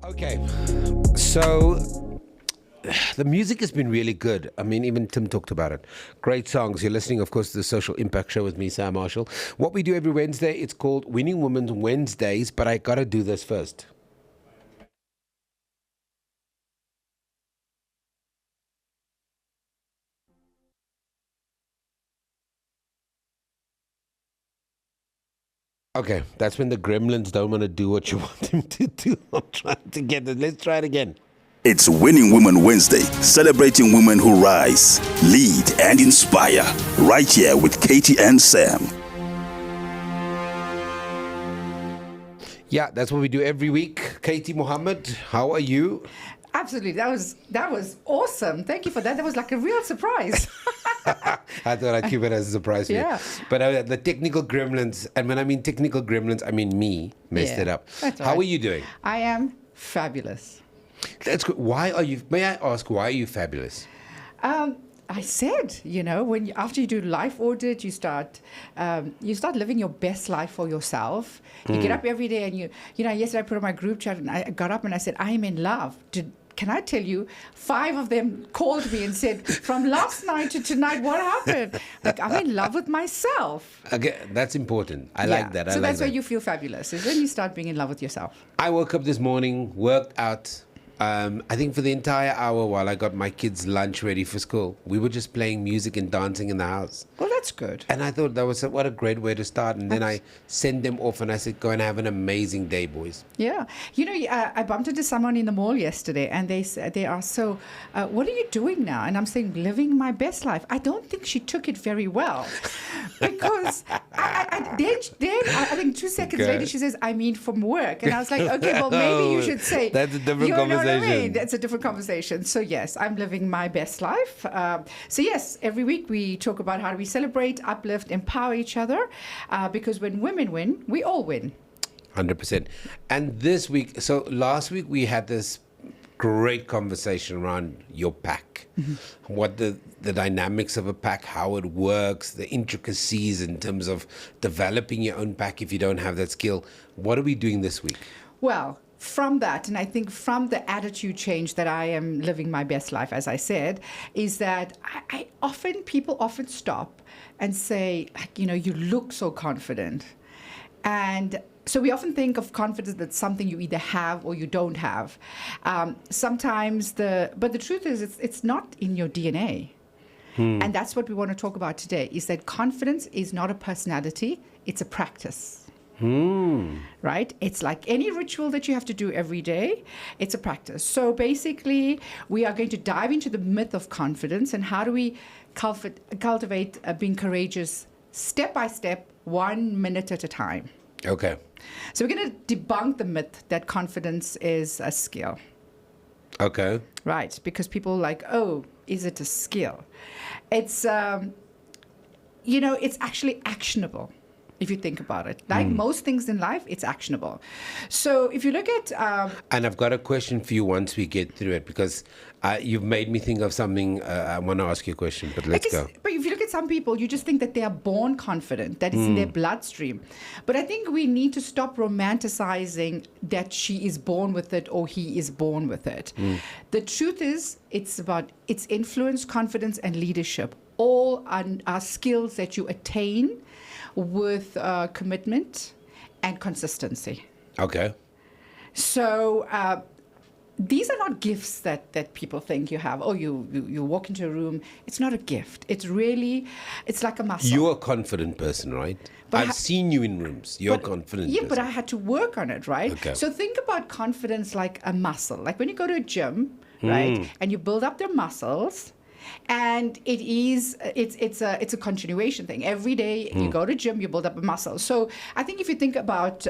Okay, so the music has been really good. I mean, even Tim talked about it. Great songs. You're listening, of course, to the Social Impact Show with me, Sam Marshall. What we do every Wednesday, it's called Winning Women's Wednesdays, but I got to do this first. Okay, that's when the gremlins don't want to do what you want them to do. I'm trying to get it. Let's try it again. It's Winning Women Wednesday, celebrating women who rise, lead, and inspire. Right here with Katie and Sam. Yeah, that's what we do every week. Katie, Mohamed, how are you? Absolutely. That was awesome. Thank you for that. That was like a real surprise. I thought I'd keep it as a surprise for Yeah. you. But the technical gremlins, and when I mean technical gremlins, I mean me, messed it up. That's How right. are you doing? I am fabulous. That's good. May I ask, why are you fabulous? I said, after you do life audit, you start living your best life for yourself. You get up every day and yesterday I put on my group chat and I got up and I said, I am in love. Can I tell you, 5 of them called me and said, from last night to tonight, what happened? Like, I'm in love with myself. Okay, that's important. I like that. So that's why you feel fabulous, is when you start being in love with yourself. I woke up this morning, worked out. I think for the entire hour while I got my kids' lunch ready for school, we were just playing music and dancing in the house. Well, that's good. And I thought that was what a great way to start. And then I sent them off and I said, go and have an amazing day, boys. Yeah. I bumped into someone in the mall yesterday and they said, they asked, so what are you doing now? And I'm saying, living my best life. I don't think she took it very well because then I think 2 seconds later she says, I mean from work. And I was like, okay, well, maybe you should say. That's a different you know conversation. What I mean? That's a different conversation. So yes, I'm living my best life. So yes, every week we talk about how do we celebrate, uplift, empower each other because when women win, we all win. 100%. And this week, so last week we had this great conversation around your pack, what the dynamics of a pack, how it works, the intricacies in terms of developing your own pack if you don't have that skill. What are we doing this week? Well, from that, and I think from the attitude change that I am living my best life, as I said, is that people often stop and say, like, you look so confident. And so we often think of confidence that's something you either have or you don't have. But the truth is it's not in your DNA. And that's what we want to talk about today, is that confidence is not a personality, it's a practice. Right? It's like any ritual that you have to do every day. It's a practice. So basically, we are going to dive into the myth of confidence and how do we cultivate being courageous step by step, 1 minute at a time. Okay. So we're going to debunk the myth that confidence is a skill. Okay. Right? Because people are like, oh, is it a skill? It's, it's actually actionable. If you think about it, like most things in life, it's actionable. So if you look at... and I've got a question for you once we get through it, because you've made me think of something. I want to ask you a question, but let's go. But if you look at some people, you just think that they are born confident, that it's in their bloodstream. But I think we need to stop romanticizing that she is born with it or he is born with it. The truth is, it's influence, confidence, and leadership. All are skills that you attain with commitment and consistency. Okay. So these are not gifts that people think you have. Oh, you walk into a room. It's not a gift. It's like a muscle. You're a confident person, right? I've seen you in rooms. You're a confident person. Yeah, but I had to work on it, right? Okay. So think about confidence like a muscle. Like when you go to a gym, right, and you build up their muscles. And it's a continuation thing. Every day you go to gym, you build up a muscle. So I think if you think about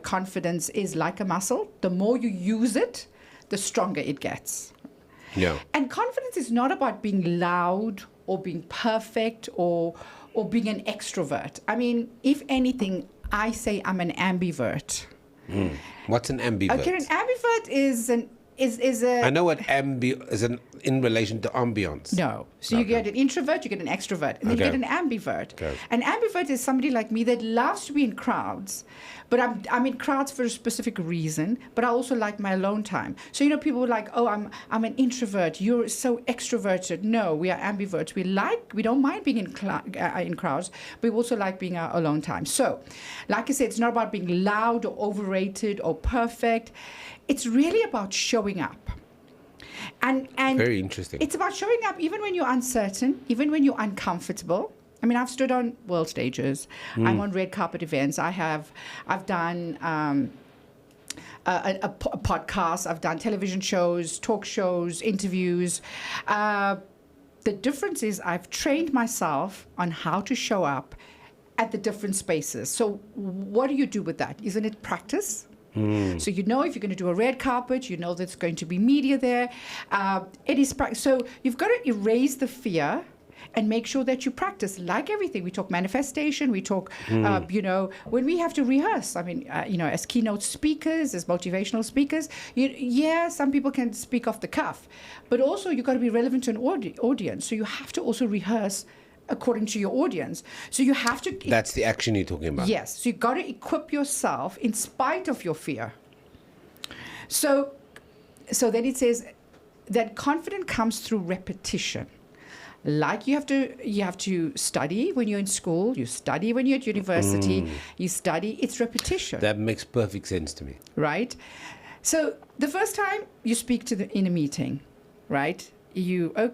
confidence is like a muscle, the more you use it, the stronger it gets. Yeah. And confidence is not about being loud or being perfect or being an extrovert. I mean, if anything, I say I'm an ambivert. What's an ambivert? Okay, an ambivert is is a... I know what is in relation to ambience. No. So you get an introvert, you get an extrovert, and then you get an ambivert. Okay. An ambivert is somebody like me that loves to be in crowds, but I'm in crowds for a specific reason, but I also like my alone time. So, people are like, oh, I'm an introvert, you're so extroverted. No, we are ambiverts. We don't mind being in crowds, but we also like being our alone time. So, like I said, it's not about being loud or overrated or perfect. It's really about showing up. And very interesting. It's about showing up even when you're uncertain, even when you're uncomfortable. I mean, I've stood on world stages. I'm on red carpet events. I've done a podcast. I've done television shows, talk shows, interviews. The difference is I've trained myself on how to show up at the different spaces. So what do you do with that? Isn't it practice? So if you're going to do a red carpet, there's going to be media there. It is so you've got to erase the fear and make sure that you practice. Like everything, we talk manifestation, we talk, when we have to rehearse. I mean, as keynote speakers, as motivational speakers, some people can speak off the cuff, but also you've got to be relevant to an audience. So you have to also rehearse according to your audience. So you have to... That's the action you're talking about. Yes. So you've got to equip yourself in spite of your fear. So then it says that confidence comes through repetition. Like you have to study when you're in school, you study when you're at university, you study, it's repetition. That makes perfect sense to me. Right? So the first time you speak in a meeting, right? You're a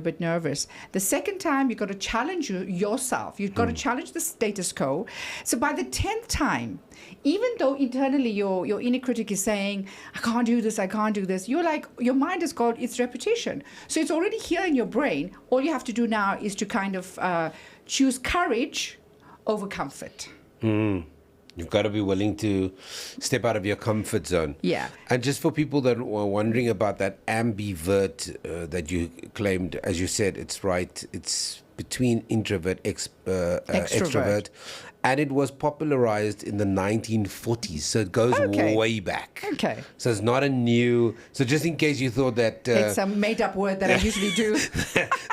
bit nervous. The second time, you've got to challenge yourself. You've got to challenge the status quo. So by the 10th time, even though internally your inner critic is saying, I can't do this, you're like, your mind has got its repetition. So it's already here in your brain. All you have to do now is to kind of choose courage over comfort. You've got to be willing to step out of your comfort zone. Yeah. And just for people that were wondering about that ambivert that you claimed, as you said, it's right. It's between introvert, extrovert. And it was popularized in the 1940s. So it goes way back. Okay. So it's not a new... So just in case you thought that... it's a made-up word that I usually do.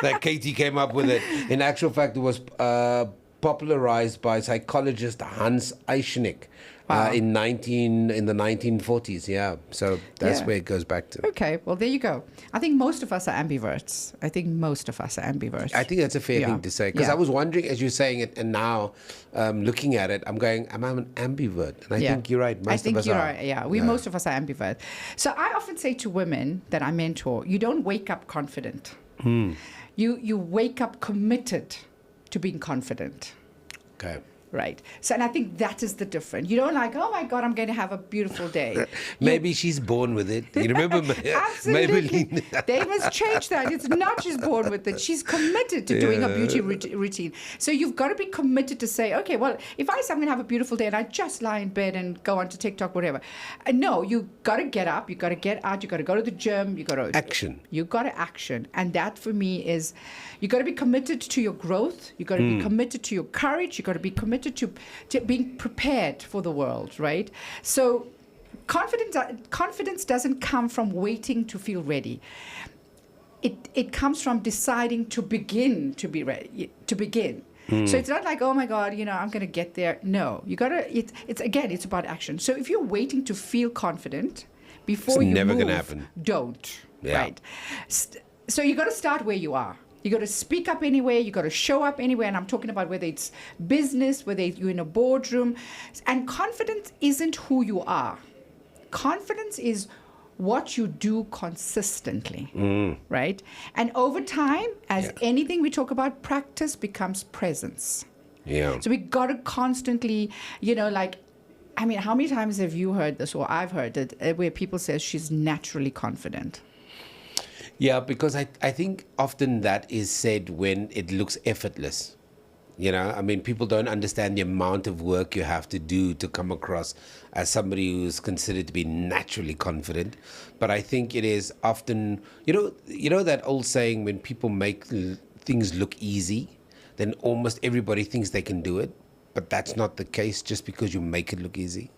that Katie came up with it. In actual fact, it was... popularized by psychologist Hans Eichnig in the 1940s. Yeah, so that's where it goes back to. Okay, well there you go. I think most of us are ambiverts. I think that's a fair thing to say, because I was wondering as you're saying it, and now looking at it, I'm going, am I an ambivert? And I think you're right. Most of us are. Yeah, most of us are ambivert. So I often say to women that I mentor, you don't wake up confident. You wake up committed to being confident. Okay. Right. So, and I think that is the difference. You don't like, oh my God, I'm going to have a beautiful day. Maybe she's born with it. You remember? Absolutely. They must change that. It's not she's born with it. She's committed to doing a beauty routine. So you've got to be committed to say, okay, well, if I say I'm going to have a beautiful day and I just lie in bed and go onto TikTok, whatever. No, you got to get up. You got to get out. You got to go to the gym. You got to action. You got to action. And that for me is, you got to be committed to your growth. You got to be committed to your courage. You got to be committed to being prepared for the world, right? So confidence doesn't come from waiting to feel ready. It comes from deciding to begin to be ready, to begin. So it's not like, oh my God, I'm going to get there. No, you got to, it's about action. So if you're waiting to feel confident before you never move, going to happen. Don't, Yeah. right? So you got to start where you are. You got to speak up anywhere. You got to show up anywhere. And I'm talking about whether it's business, whether you're in a boardroom. And confidence isn't who you are. Confidence is what you do consistently, right? And over time, as anything we talk about, practice becomes presence. Yeah. So we got to constantly, how many times have you heard this, or I've heard it, where people say she's naturally confident? Yeah, because I think often that is said when it looks effortless. People don't understand the amount of work you have to do to come across as somebody who's considered to be naturally confident. But I think it is often, that old saying, when people make things look easy, then almost everybody thinks they can do it. But that's not the case just because you make it look easy.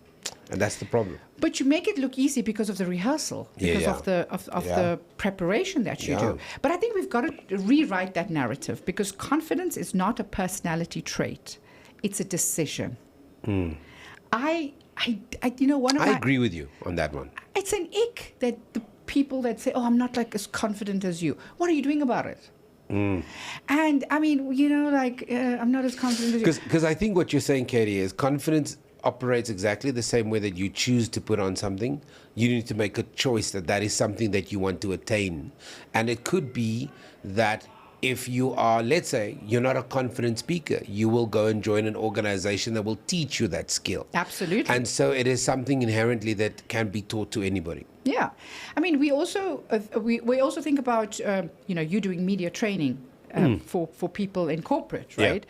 And that's the problem. But you make it look easy because of the rehearsal, because Yeah. of the preparation that you Yeah. do. But I think we've got to rewrite that narrative, because confidence is not a personality trait; it's a decision. I I agree with you on that one. It's an ick that the people that say, "Oh, I'm not like as confident as you." What are you doing about it? And I mean, I'm not as confident as you. Because I think what you're saying, Katie, is confidence operates exactly the same way that you choose to put on something. You need to make a choice that is something that you want to attain. And it could be that if you are, let's say, you're not a confident speaker, you will go and join an organization that will teach you that skill. Absolutely. And so it is something inherently that can be taught to anybody. Yeah, I mean, we also think about you doing media training for people in corporate, right?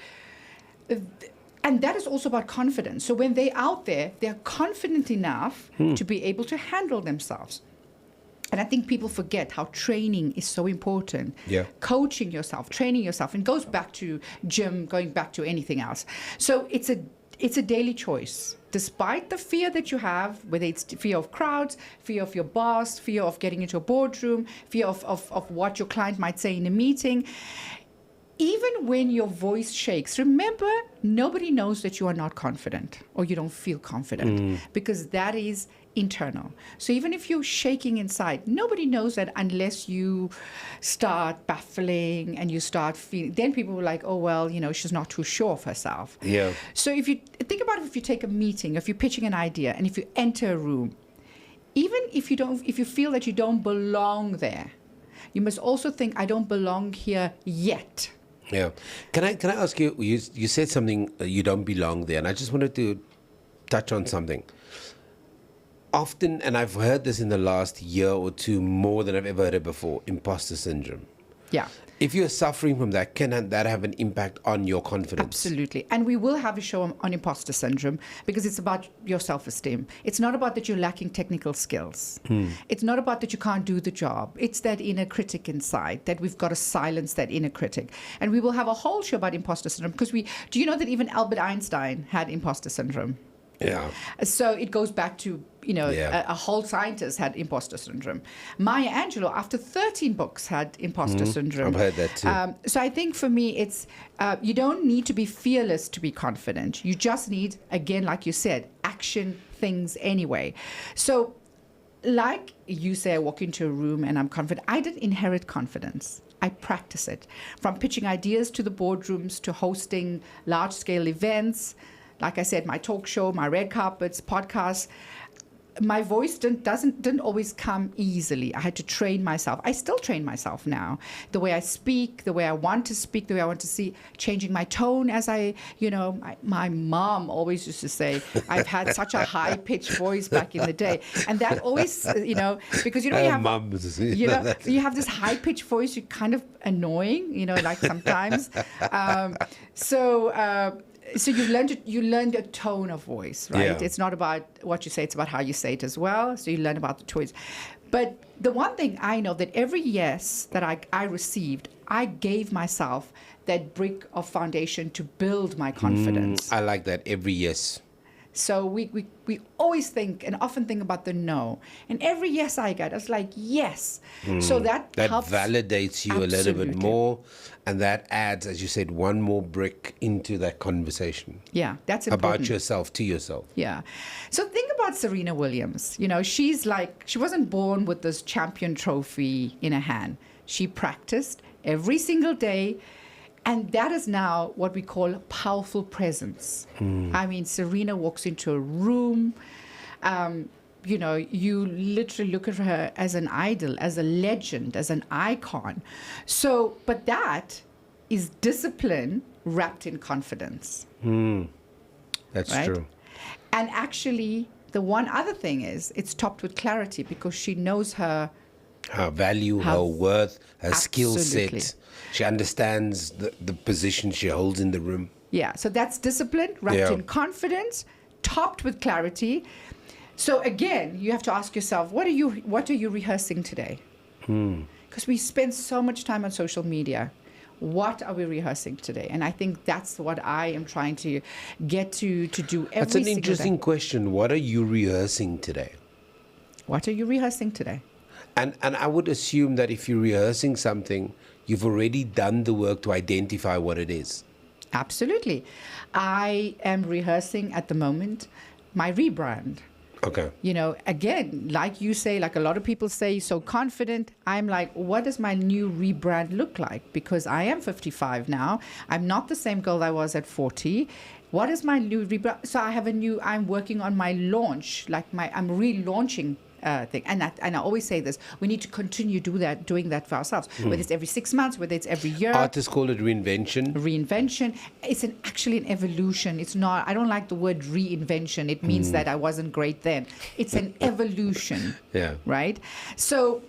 And that is also about confidence. So when they're out there, they're confident enough to be able to handle themselves. And I think people forget how training is so important. Yeah. Coaching yourself, training yourself, and goes back to gym, going back to anything else. So it's a daily choice. Despite the fear that you have, whether it's fear of crowds, fear of your boss, fear of getting into a boardroom, fear of what your client might say in a meeting, even when your voice shakes, remember, nobody knows that you are not confident or you don't feel confident, because that is internal. So even if you're shaking inside, nobody knows that unless you start baffling and you start feeling, then people were like, oh, well, she's not too sure of herself. Yeah. So if you think about it, if you take a meeting, if you're pitching an idea, and if you enter a room, even if you feel that you don't belong there, you must also think, I don't belong here yet. Yeah. Can I ask you, you said something, you don't belong there, and I just wanted to touch on something. Often, and I've heard this in the last year or two more than I've ever heard it before, imposter syndrome. Yeah. If you're suffering from that, can that have an impact on your confidence? Absolutely. And we will have a show on imposter syndrome, because it's about your self-esteem. It's not about that you're lacking technical skills. It's not about that you can't do the job. It's that inner critic inside, that we've got to silence that inner critic. And we will have a whole show about imposter syndrome, because do you know that even Albert Einstein had imposter syndrome? Yeah. So it goes back to, a whole scientist had imposter syndrome. Maya Angelou, after 13 books, had imposter syndrome. I've heard that too. So I think for me, it's you don't need to be fearless to be confident. You just need, again, like you said, action things anyway. So like you say, I walk into a room and I'm confident. I didn't inherit confidence. I practice it. From pitching ideas to the boardrooms to hosting large-scale events. Like I said, my talk show, my red carpets, podcasts, my voice didn't always come easily. I had to train myself. I still train myself now. The way I speak, the way I want to speak, the way I want to see, changing my tone as my mom always used to say, I've had such a high-pitched voice back in the day. And that always, because, you have, you have this high-pitched voice, you're kind of annoying, like sometimes. So you learned a tone of voice, right? Yeah. It's not about what you say, it's about how you say it as well. So you learn about the choice. But the one thing I know, that every yes that I received, I gave myself that brick of foundation to build my confidence. I like that, every yes. So we always think and often think about the no. And every yes I got, I was like, yes. So that helps. Validates you a little bit Absolutely. more. And that adds, as you said, one more brick into that conversation. Yeah, that's important. About yourself, to yourself. Yeah. So think about Serena Williams. She wasn't born with this champion trophy in her hand. She practiced every single day. And that is now what we call powerful presence. I mean, Serena walks into a room. You literally look at her as an idol, as a legend, as an icon. So, but that is discipline wrapped in confidence. That's right? true. And actually, the one other thing is it's topped with clarity, because she knows her value, her worth, her skill Absolutely. set. She understands the position she holds in the room. Yeah, so that's discipline wrapped in confidence, topped with clarity. So again, you have to ask yourself, what are you rehearsing today? Because we spend so much time on social media. What are we rehearsing today? And I think that's what I am trying to get to do every That's an single interesting day. question. What are you rehearsing today? What are you rehearsing today? And I would assume that if you're rehearsing something, you've already done the work to identify what it is. Absolutely. I am rehearsing at the moment my rebrand. Okay. You know, again, like you say, like a lot of people say, so confident. I'm like, what does my new rebrand look like? Because I am 55 now. I'm not the same girl I was at 40. What is my new rebrand? So I'm working on my launch, I'm relaunching thing. And I always say this, we need to continue doing that for ourselves, whether it's every 6 months, whether it's every year. Artists call it reinvention. It's actually an evolution. It's not, I don't like the word reinvention. It means that I wasn't great then. It's an evolution. Yeah. Right? So,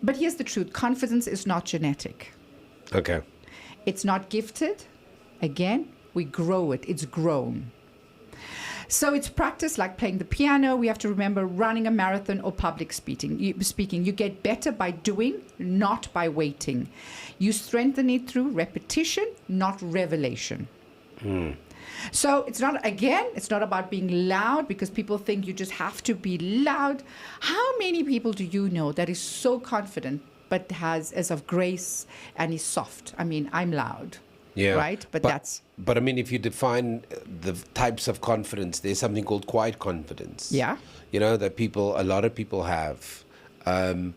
but here's the truth. Confidence is not genetic. Okay. It's not gifted. Again, we grow it. It's grown. So it's practice like playing the piano. We have to remember running a marathon or public speaking. You get better by doing, not by waiting. You strengthen it through repetition, not revelation. So it's not about being loud, because people think you just have to be loud. How many people do you know that is so confident but is of grace and is soft? I mean, I'm loud. Yeah. Right? But I mean, if you define the types of confidence, there's something called quiet confidence. Yeah. You know, that a lot of people have. And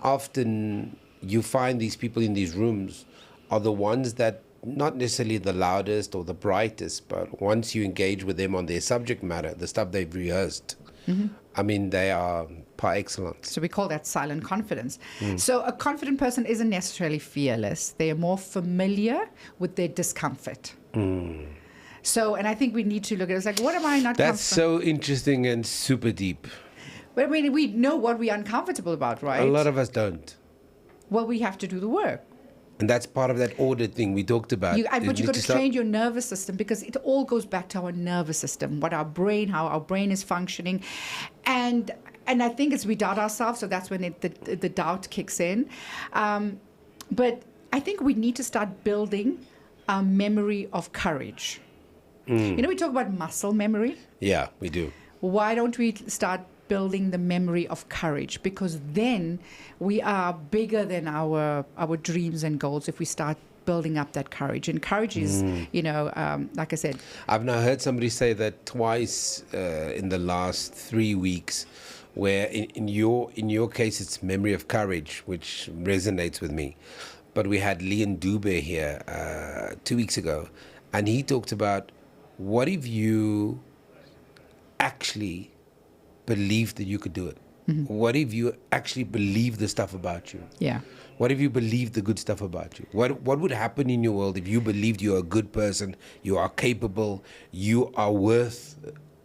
often you find these people in these rooms are the ones that, not necessarily the loudest or the brightest, but once you engage with them on their subject matter, the stuff they've rehearsed, I mean, they are par excellence. So we call that silent confidence. So a confident person isn't necessarily fearless. They are more familiar with their discomfort. So, and I think we need to look at it. It's like, what am I not That's comfortable? so interesting and super deep. But I mean, we know what we're uncomfortable about, right? A lot of us don't. Well, we have to do the work. And that's part of that audit thing we talked about. But you've got to train your nervous system, because it all goes back to our nervous system, how our brain is functioning. And I think as we doubt ourselves, so that's when the doubt kicks in. But I think we need to start building a memory of courage. You know, we talk about muscle memory. Yeah, we do. Why don't we start building the memory of courage? Because then we are bigger than our dreams and goals if we start building up that courage. And courage is, like I said. I've now heard somebody say that twice in the last 3 weeks, where in your case it's memory of courage, which resonates with me. But we had Leon Dube here 2 weeks ago, and he talked about, what if you actually believed that you could do it? What if you actually believe the stuff about you? Yeah. What if you believed the good stuff about you? What would happen in your world if you believed you're a good person, you are capable, you are worth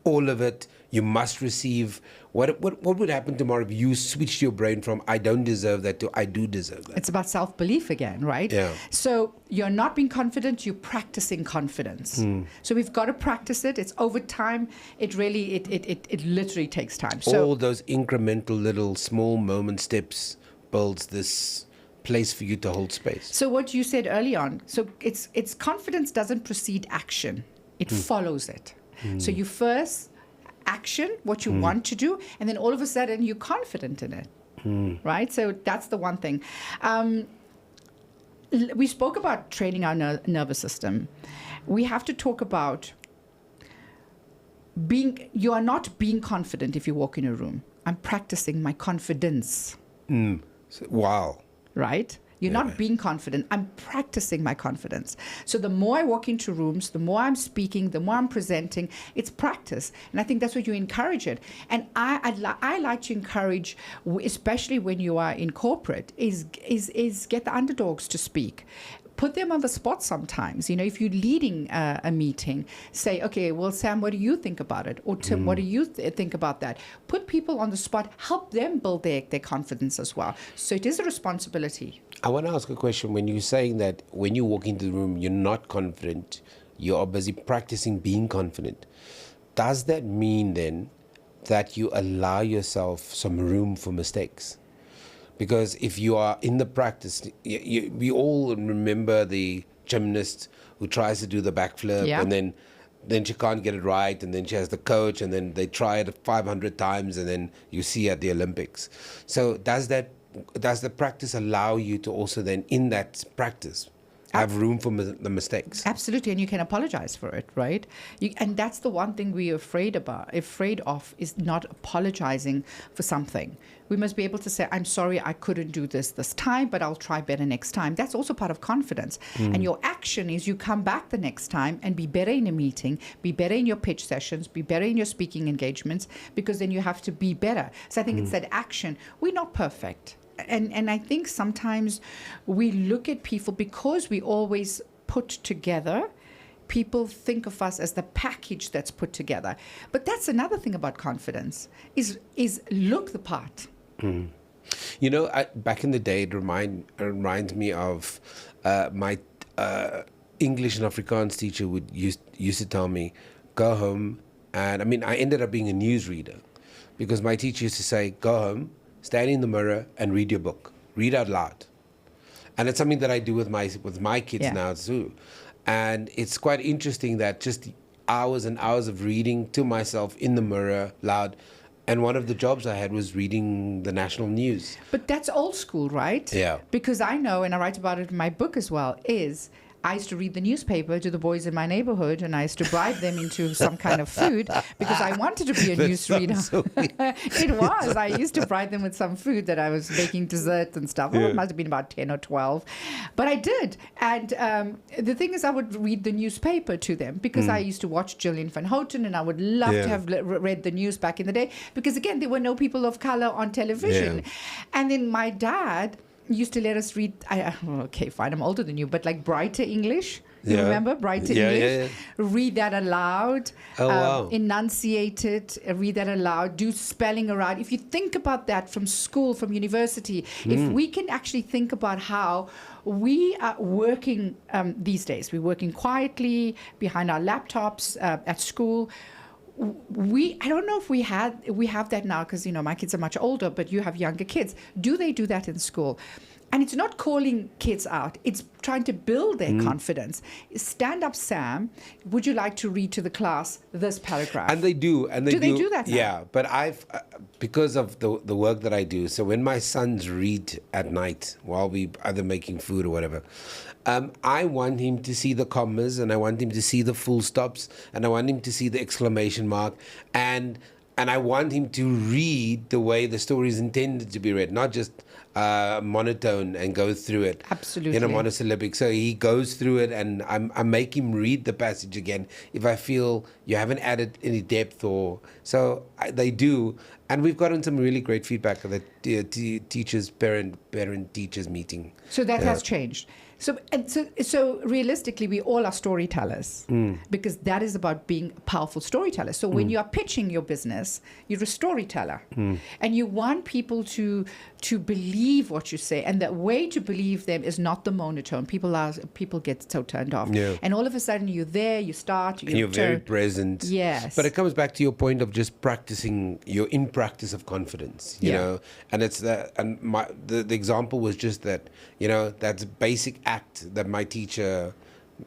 all of it, you must receive? What would happen tomorrow if you switched your brain from I don't deserve that to I do deserve that? It's about self-belief again, right? Yeah. So you're not being confident, you're practicing confidence. So we've got to practice it. It's over time. It really, it literally takes time. So all those incremental little small moment steps builds this place for you to hold space. So what you said early on, so it's confidence doesn't precede action. It follows it. So you first action what you want to do, and then all of a sudden you're confident in it. Right? So that's the one thing. We spoke about training our nervous system. We have to talk about you are not being confident if you walk in a room. I'm practicing my confidence. Wow. Right? You're not being confident. I'm practicing my confidence. So the more I walk into rooms, the more I'm speaking, the more I'm presenting, it's practice. And I think that's what you encourage it. And I like to encourage, especially when you are in corporate, is get the underdogs to speak. Put them on the spot sometimes. You know, if you're leading a meeting, say, okay, well, Sam, what do you think about it? Or Tim, what do you think about that? Put people on the spot, help them build their confidence as well. So it is a responsibility. I want to ask a question. When you're saying that when you walk into the room, you're not confident, you are busy practicing being confident, does that mean then that you allow yourself some room for mistakes? Because if you are in the practice, we all remember the gymnast who tries to do the backflip Yeah. and then she can't get it right, and then she has the coach, and then they try it 500 times, and then you see at the Olympics. So does the practice allow you to also then, in that practice, have room for the mistakes? Absolutely, and you can apologize for it, right? And that's the one thing we're afraid of is not apologizing for something. We must be able to say, I'm sorry, I couldn't do this time, but I'll try better next time. That's also part of confidence. And your action is you come back the next time and be better in a meeting, be better in your pitch sessions, be better in your speaking engagements, because then you have to be better. So I think it's that action. We're not perfect. And I think sometimes we look at people, because we always put together, people think of us as the package that's put together. But that's another thing about confidence, is look the part. You know, back in the day, it reminds me of my English and Afrikaans teacher used to tell me, go home. And I mean, I ended up being a newsreader, because my teacher used to say, go home, stand in the mirror and read your book. Read out loud. And it's something that I do with my kids now too. And it's quite interesting that just hours and hours of reading to myself in the mirror loud. And one of the jobs I had was reading the national news. But that's old school, right? Yeah. Because I know, and I write about it in my book as well, is I used to read the newspaper to the boys in my neighborhood, and I used to bribe them into some kind of food because I wanted to be a newsreader. So It was. I used to bribe them with some food that I was making desserts and stuff. Well, it must have been about 10 or 12. But I did. And the thing is, I would read the newspaper to them because I used to watch Gillian van Houten, and I would love to have read the news back in the day because, again, there were no people of color on television. Yeah. And then my dad used to let us read, okay, fine, I'm older than you, but like Brighter English. You remember Brighter English? Yeah. Read that aloud. Oh, wow. Enunciate it. Read that aloud. Do spelling around. If you think about that from school, from university, if we can actually think about how we are working these days, we're working quietly behind our laptops at school. I don't know if we have that now because, you know, my kids are much older, but you have younger kids. Do they do that in school? And it's not calling kids out. It's trying to build their confidence. Stand up, Sam. Would you like to read to the class this paragraph? And they do. And do they do that now? Yeah, but I've because of the work that I do. So when my sons read at night while we either making food or whatever, I want him to see the commas, and I want him to see the full stops, and I want him to see the exclamation mark, and I want him to read the way the story is intended to be read, not just monotone and go through it. Absolutely. In a monosyllabic. So he goes through it, and I make him read the passage again if I feel you haven't added any depth they do. And we've gotten some really great feedback at the teachers, parent-teachers meeting. So that has changed. So realistically, we all are storytellers because that is about being a powerful storyteller. So when you are pitching your business, you're a storyteller, and you want people to believe what you say. And the way to believe them is not the monotone. People get so turned off, and all of a sudden you're there, you start, and you're very present. Yes, but it comes back to your point of just practicing your in practice of confidence. You know, and it's that. And the example was just that. You know, that's basic act that my teacher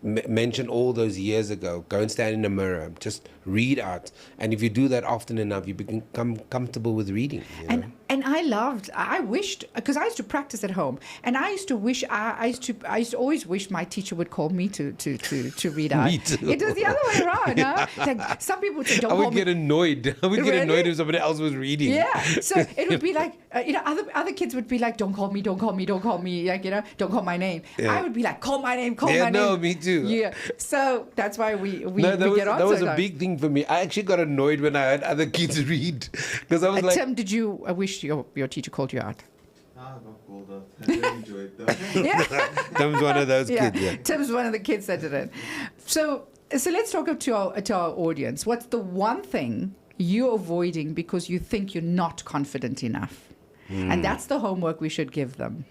mentioned all those years ago. Go and stand in a mirror, just read out, and if you do that often enough, you become comfortable with reading. You know? And I wished, because I used to practice at home, and I used to wish, I used to always wish my teacher would call me to read out. Me too. It was the other way around, huh? Like some people would say, don't I call would me. get annoyed. I would get annoyed if somebody else was reading. Yeah, so it would be like, other kids would be like, don't call me, like, don't call my name. Yeah. I would be like, call my name, my Yeah, no, name. me too. Yeah, so that's why we No, get on. that was a big thing for me. I actually got annoyed when I had other kids read because I was like, Tim, did you wish your teacher called you out? I got called out. I really enjoyed that. Yeah. Tim's one of those kids. Yeah. Tim's one of the kids that did it. So let's talk to our audience. What's the one thing you're avoiding because you think you're not confident enough? And that's the homework we should give them.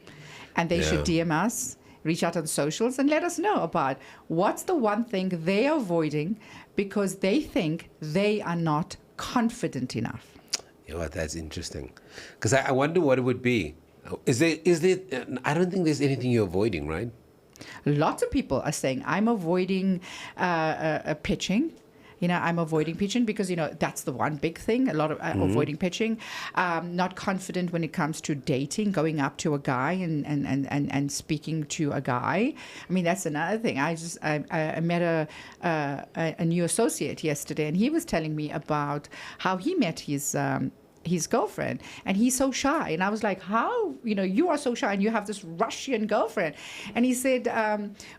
And they should DM us, reach out on socials, and let us know about what's the one thing they are avoiding because they think they are not confident enough. You know what? That's interesting. Because I wonder what it would be. Is there? I don't think there's anything you're avoiding, right? Lots of people are saying I'm avoiding pitching. I'm avoiding pitching because, that's the one big thing. A lot of avoiding pitching. Not confident when it comes to dating, going up to a guy and speaking to a guy. I mean, that's another thing. I met a new associate yesterday, and he was telling me about how he met his girlfriend, and he's so shy. And I was like, how, you are so shy and you have this Russian girlfriend? And he said,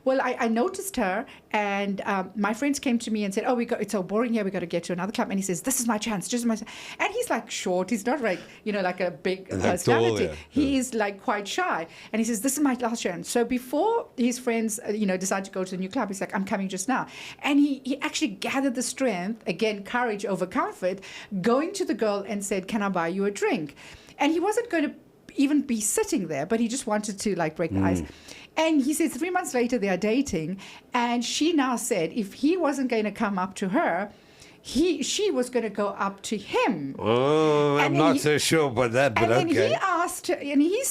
well, I noticed her, and my friends came to me and said, it's so boring here, we got to get to another club. And he says, this is my chance, and he's like short, he's not like a big personality. Yeah. He is like quite shy, and he says, this is my last chance. So before his friends decide to go to the new club, he's like, I'm coming just now. And he actually gathered the strength, again, courage over comfort, going to the girl and said, can I buy you a drink? And he wasn't going to even be sitting there, but he just wanted to break the ice. And he said 3 months later they are dating, and she now said if he wasn't going to come up to her, she was going to go up to him. Oh, I'm not so sure about that, but okay. And then he asked, and he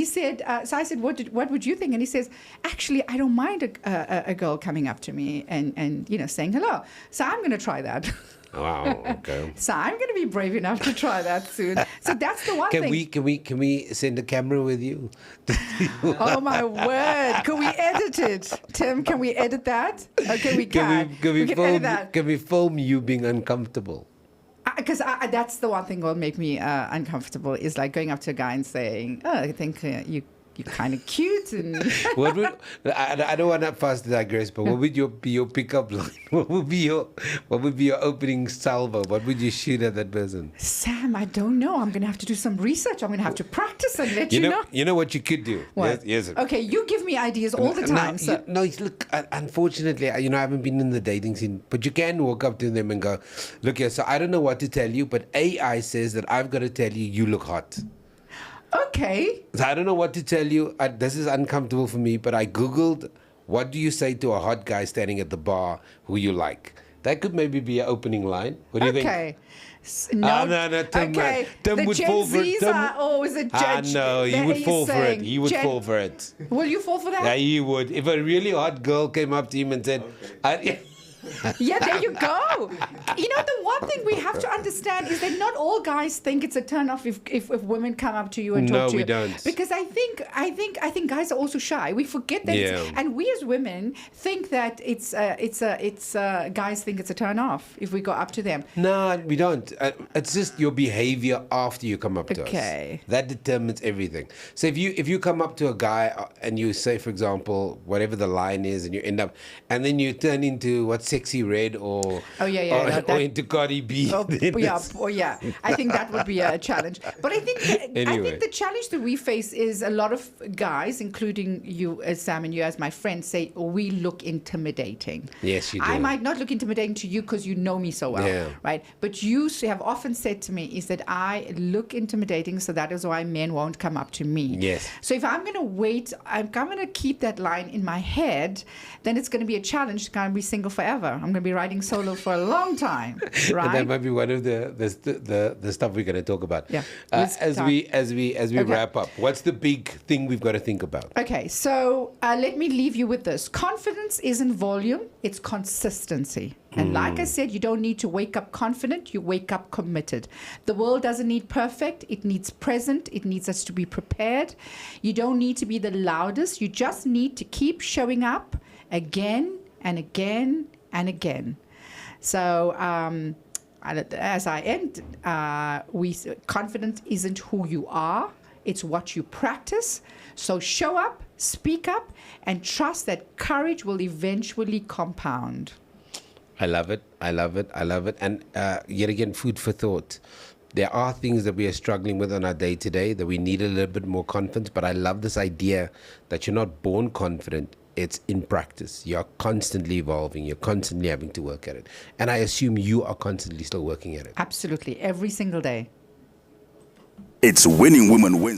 said, so I said, what would you think? And he says, actually, I don't mind a girl coming up to me and saying hello. So I'm going to try that. Wow. Okay. So I'm going to be brave enough to try that soon. So that's the one thing. Can we send a camera with you? Oh my word! Can we edit it, Tim? Can we edit that? Okay, we can. We can edit that. Can we film you being uncomfortable? Because that's the one thing that will make me uncomfortable is like going up to a guy and saying, "Oh, I think you're kind of cute." And I don't want to fast digress, but what would be your pickup line? What would be your opening salvo? What would you shoot at that person? Sam, I don't know. I'm going to have to do some research. I'm going to have to practice and let you know. You know what you could do? What? Yes. Okay, you give me ideas all the time. Look, unfortunately, I haven't been in the dating scene, but you can walk up to them and go, look here, so I don't know what to tell you, but AI says that I've got to tell you, you look hot. Okay. So I don't know what to tell you. This is uncomfortable for me, but I Googled, what do you say to a hot guy standing at the bar who you like? That could maybe be an opening line. What do you think? Okay. No, Tim, okay. Tim would Gen fall for Zs it. are always a judge. No, he would fall for it. He would fall for it. Will you fall for that? Yeah, he would. If a really hot girl came up to him and said, Yeah, there you go. The one thing we have to understand is that not all guys think it's a turn off if women come up to you and talk to you. No, we don't. Because I think guys are also shy. We forget that, and we as women think that it's guys think it's a turn off if we go up to them. No, we don't. It's just your behavior after you come up to us. Okay. That determines everything. So if you come up to a guy and you say, for example, whatever the line is, and you end up, and then you turn into Sexy Red or into Cardi B. I think that would be a challenge. But I think the challenge that we face is a lot of guys, including you, Sam, and you as my friend, say we look intimidating. Yes, you do. I might not look intimidating to you because you know me so well, right? But you have often said to me is that I look intimidating, so that is why men won't come up to me. Yes. So if I'm going to wait, I'm going to keep that line in my head, then it's going to be a challenge to kind of be single forever. I'm going to be riding solo for a long time, right? And that might be one of the stuff we're going to talk about. Yeah. As we wrap up, what's the big thing we've got to think about? Okay, so let me leave you with this. Confidence isn't volume, it's consistency. And like I said, you don't need to wake up confident, you wake up committed. The world doesn't need perfect, it needs present, it needs us to be prepared. You don't need to be the loudest, you just need to keep showing up again and again and again. So as I end, confidence isn't who you are, it's what you practice. So show up, speak up, and trust that courage will eventually compound. I love it. And yet again, food for thought. There are things that we are struggling with on our day-to-day that we need a little bit more confidence, but I love this idea that you're not born confident. It's in practice. You're constantly evolving. You're constantly having to work at it. And I assume you are constantly still working at it. Absolutely. Every single day. It's Winning Woman Wednesday.